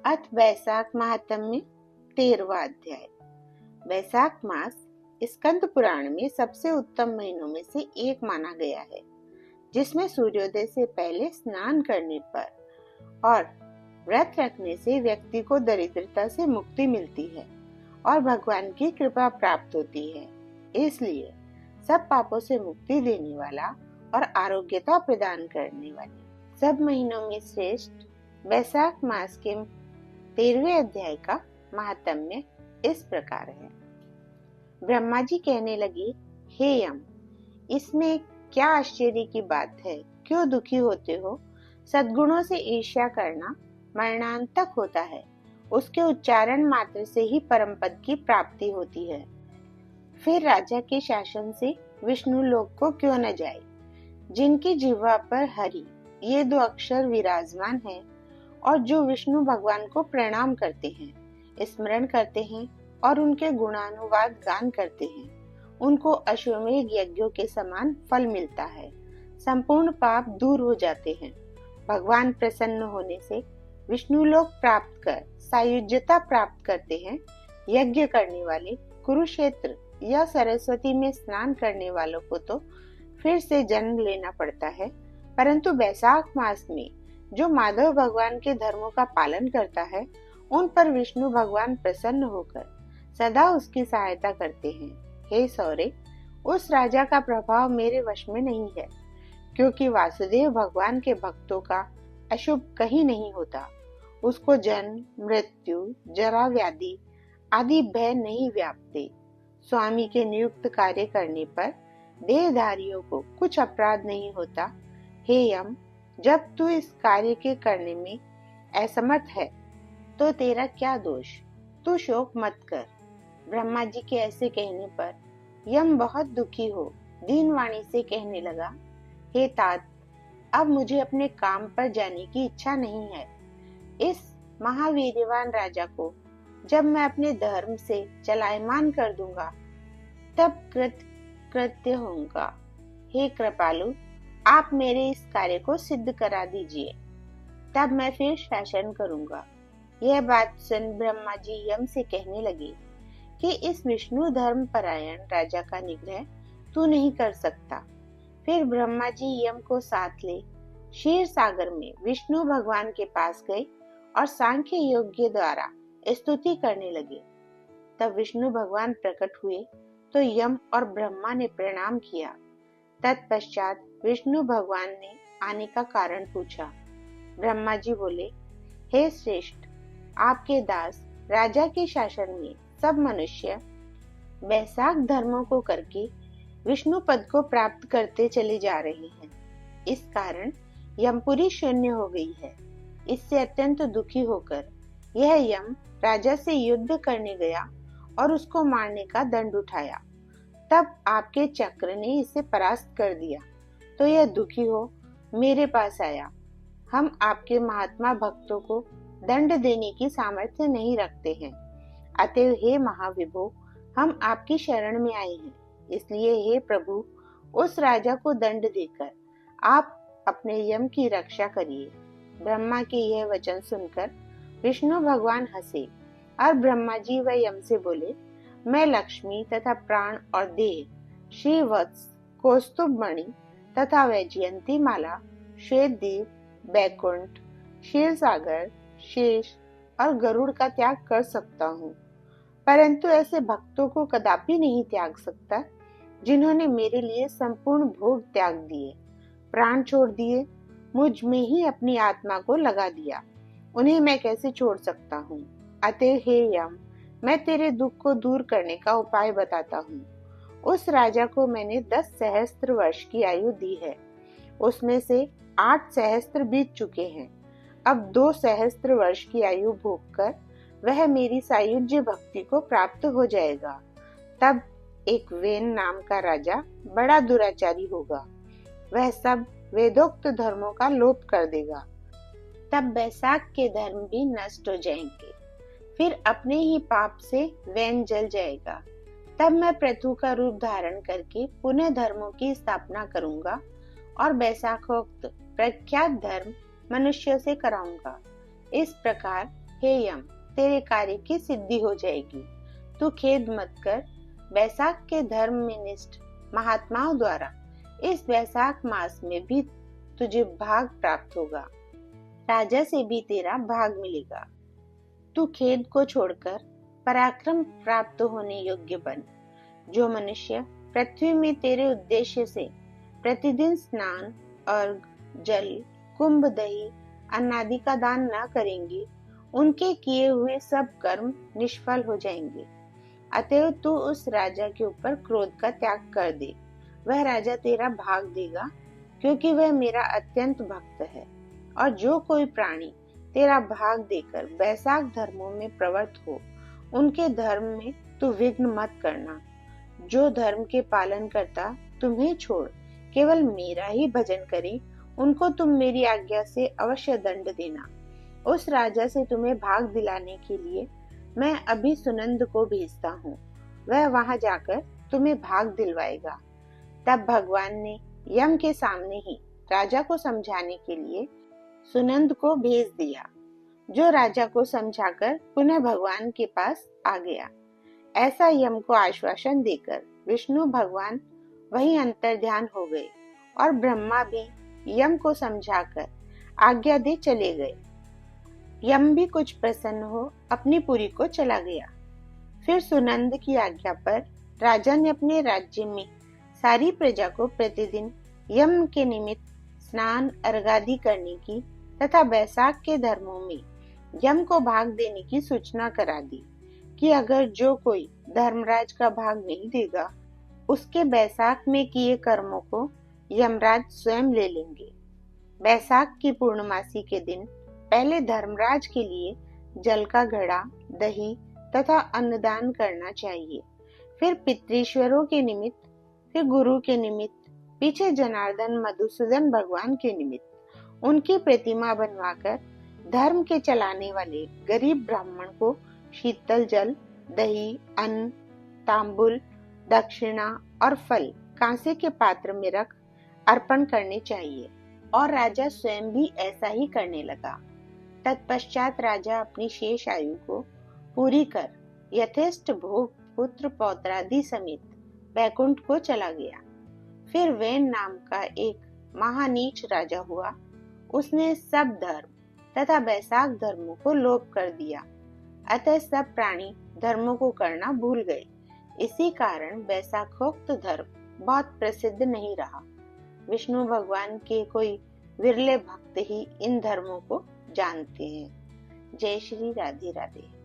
अथ वैशाख महात्म्य 13वां अध्याय। वैशाख मास स्कंद पुराण में सबसे उत्तम महीनों में से एक माना गया है, जिसमें सूर्योदय से पहले स्नान करने पर और व्रत रखने से व्यक्ति को दरिद्रता से मुक्ति मिलती है और भगवान की कृपा प्राप्त होती है। इसलिए सब पापों से मुक्ति देने वाला और आरोग्यता प्रदान करने वाले सब महीनों में श्रेष्ठ वैशाख मास के 13वें अध्याय का महात्म्य इस प्रकार है। ब्रह्मा जी कहने लगे, हे यम, इसमें क्या आश्चर्य की बात है? क्यों दुखी होते हो? सद्गुणों से ईर्ष्या करना मरणांतक होता है। उसके उच्चारण मात्र से ही परम पद की प्राप्ति होती है। फिर राजा के शासन से विष्णु लोक को क्यों न जाए, जिनकी जिह्वा पर हरि ये दो अक्षर विराजमान है और जो विष्णु भगवान को प्रणाम करते हैं, स्मरण करते हैं और उनके गुणानुवाद गान करते हैं, उनको अश्वमेध यज्ञों के समान फल मिलता है। संपूर्ण पाप दूर हो जाते हैं। भगवान प्रसन्न होने से विष्णु लोक प्राप्त कर सायुज्यता प्राप्त करते हैं। यज्ञ करने वाले कुरुक्षेत्र या सरस्वती में स्नान करने वालों को तो फिर से जन्म लेना पड़ता है, परंतु वैशाख मास में जो माधव भगवान के धर्मों का पालन करता है, उन पर विष्णु भगवान प्रसन्न होकर सदा उसकी सहायता करते हैं। हे सौरे, उस राजा का प्रभाव मेरे वश में नहीं है, क्योंकि वासुदेव भगवान के भक्तों का अशुभ कहीं नहीं होता। उसको जन्म, मृत्यु, जरा, व्याधि आदि भय नहीं व्यापते। स्वामी के नियुक्त कार्य करने पर देहधारियों को कुछ अपराध नहीं होता। हे यम, जब तू इस कार्य के करने में असमर्थ है तो तेरा क्या दोष? तू शोक मत कर। ब्रह्मा जी के ऐसे कहने पर यम बहुत दुखी हो दीन वाणी से कहने लगा, हे तात, अब मुझे अपने काम पर जाने की इच्छा नहीं है। इस महावीर्यवान राजा को जब मैं अपने धर्म से चलायमान कर दूंगा, तब कृत्य होगा। हे कृपालु, आप मेरे इस कार्य को सिद्ध करा दीजिए, तब मैं फिर शासन करूंगा। यह बात सुन ब्रह्मा जी यम से कहने लगे कि इस विष्णु धर्म परायण राजा का निग्रह तू नहीं कर सकता। फिर ब्रह्मा जी यम को साथ ले क्षीर सागर में विष्णु भगवान के पास गए और सांख्य योग्य द्वारा स्तुति करने लगे। तब विष्णु भगवान प्रकट हुए तो यम और ब्रह्मा ने प्रणाम किया। तत्पश्चात विष्णु भगवान ने आने का कारण पूछा। ब्रह्मा जी बोले, हे श्रेष्ठ, आपके दास राजा के शासन में सब मनुष्य वैशाख धर्मों को करके विष्णु पद को प्राप्त करते चले जा रहे हैं। इस कारण यमपुरी शून्य हो गई है। इससे अत्यंत दुखी होकर यह यम राजा से युद्ध करने गया और उसको मारने का दंड उठाया। तब आपके चक्र ने इसे परास्त कर दिया, तो यह दुखी हो मेरे पास आया। हम आपके महात्मा भक्तों को दंड देने की सामर्थ्य नहीं रखते हैं, अतएव हे महाविभो, हम आपकी शरण में आए हैं। इसलिए हे प्रभु, उस राजा को दंड देकर आप अपने यम की रक्षा करिए। ब्रह्मा के यह वचन सुनकर विष्णु भगवान हंसे और ब्रह्मा जी व यम से बोले, मैं लक्ष्मी तथा प्राण और देह, श्रीवत्स, कौस्तुभ मणि तथा वैजयंती माला, श्वेत दीप, बैकुंठ, क्षीर सागर, शेष और गरुड़ का त्याग कर सकता हूँ, परंतु ऐसे भक्तों को कदापि नहीं त्याग सकता जिन्होंने मेरे लिए संपूर्ण भोग त्याग दिए, प्राण छोड़ दिए, मुझ में ही अपनी आत्मा को लगा दिया। उन्हें मैं कैसे छोड़ सकता हूँ? अतः हे यम, मैं तेरे दुख को दूर करने का उपाय बताता हूँ। उस राजा को मैंने 10 सहस्त्र वर्ष की आयु दी है। उसमें से 8 सहस्त्र बीत चुके हैं। अब 2 सहस्त्र वर्ष की आयु भोगकर वह मेरी सायुज्य भक्ति को प्राप्त हो जाएगा। तब एक वेन नाम का राजा बड़ा दुराचारी होगा। वह सब वेदोक्त धर्मों का लोप कर देगा। तब वैशाख के धर्म भी नष्ट हो जाएंगे। फिर अपने ही पाप से वैन जल जाएगा। तब मैं पृथु का रूप धारण करके पुनः धर्मों की स्थापना करूंगा और वैशाखोक्त प्रख्यात धर्म मनुष्यों से कराऊंगा। इस प्रकार हे यम, तेरे कार्य की सिद्धि हो जाएगी। तू खेद मत कर। बैसाख के धर्म में निष्ठ महात्माओं द्वारा इस बैसाख मास में भी तुझे भाग प्राप्त होगा। राजा से भी तेरा भाग मिलेगा। तू खेद को छोड़कर पराक्रम प्राप्त होने योग्य बन। जो मनुष्य पृथ्वी में तेरे उद्देश्य से प्रतिदिन स्नान, अर्घ, जल, कुंभ, दही, अन्नादि का दान न करेंगे, उनके किए हुए सब कर्म निष्फल हो जाएंगे। अतएव तू उस राजा के ऊपर क्रोध का त्याग कर दे। वह राजा तेरा भाग देगा, क्योंकि वह मेरा अत्यंत भक्त है। और जो कोई प्राणी तेरा भाग देकर बैसाख धर्मों में प्रवृत्त हो, उनके धर्म में तू विघ्न मत करना। जो धर्म के पालन करता तुम्हें छोड़ केवल मेरा ही भजन करे, उनको तुम मेरी आज्ञा से अवश्य दंड देना। उस राजा से तुम्हें भाग दिलाने के लिए मैं अभी सुनंद को भेजता हूँ। वह वहां जाकर तुम्हें भाग दिलवाएगा। तब भगवान ने यम के सामने ही राजा को समझाने के लिए सुनंद को भेज दिया, जो राजा को समझाकर पुनः भगवान के पास आ गया। ऐसा यम को आश्वासन देकर विष्णु भगवान वहीं अंतर्ध्यान हो गए और ब्रह्मा भी यम को समझाकर आज्ञा दे चले गए। यम भी कुछ प्रसन्न हो अपनी पुरी को चला गया। फिर सुनंद की आज्ञा पर राजा ने अपने राज्य में सारी प्रजा को प्रतिदिन यम के निमित्त स्नान, अर्घादि करने की तथा बैसाख के धर्मों में यम को भाग देने की सूचना करा दी कि अगर जो कोई धर्मराज का भाग नहीं देगा, उसके बैसाख में किए कर्मों को यमराज स्वयं ले लेंगे। बैसाख की पूर्णमासी के दिन पहले धर्मराज के लिए जल का घड़ा, दही तथा अन्नदान करना चाहिए। फिर पितृश्वरों के निमित्त, फिर गुरु के निमित्त, पीछे जनार्दन मधुसूदन भगवान के निमित्त उनकी प्रतिमा बनवाकर धर्म के चलाने वाले गरीब ब्राह्मण को शीतल जल, दही, अन्न, तांबुल, दक्षिणा और फल कांसे के पात्र में रख अर्पण करने चाहिए। और राजा स्वयं भी ऐसा ही करने लगा। तत्पश्चात राजा अपनी शेष आयु को पूरी कर यथेष्ट भोग, पुत्र पौत्रादि समेत वैकुंठ को चला गया। फिर वैन नाम का एक महानीच राजा हुआ। उसने सब धर्म तथा बैसाख धर्मों को लोप कर दिया। अतः सब प्राणी धर्मों को करना भूल गए। इसी कारण बैसाखोक्त धर्म बहुत प्रसिद्ध नहीं रहा। विष्णु भगवान के कोई विरले भक्त ही इन धर्मों को जानते हैं। जय श्री राधे राधे।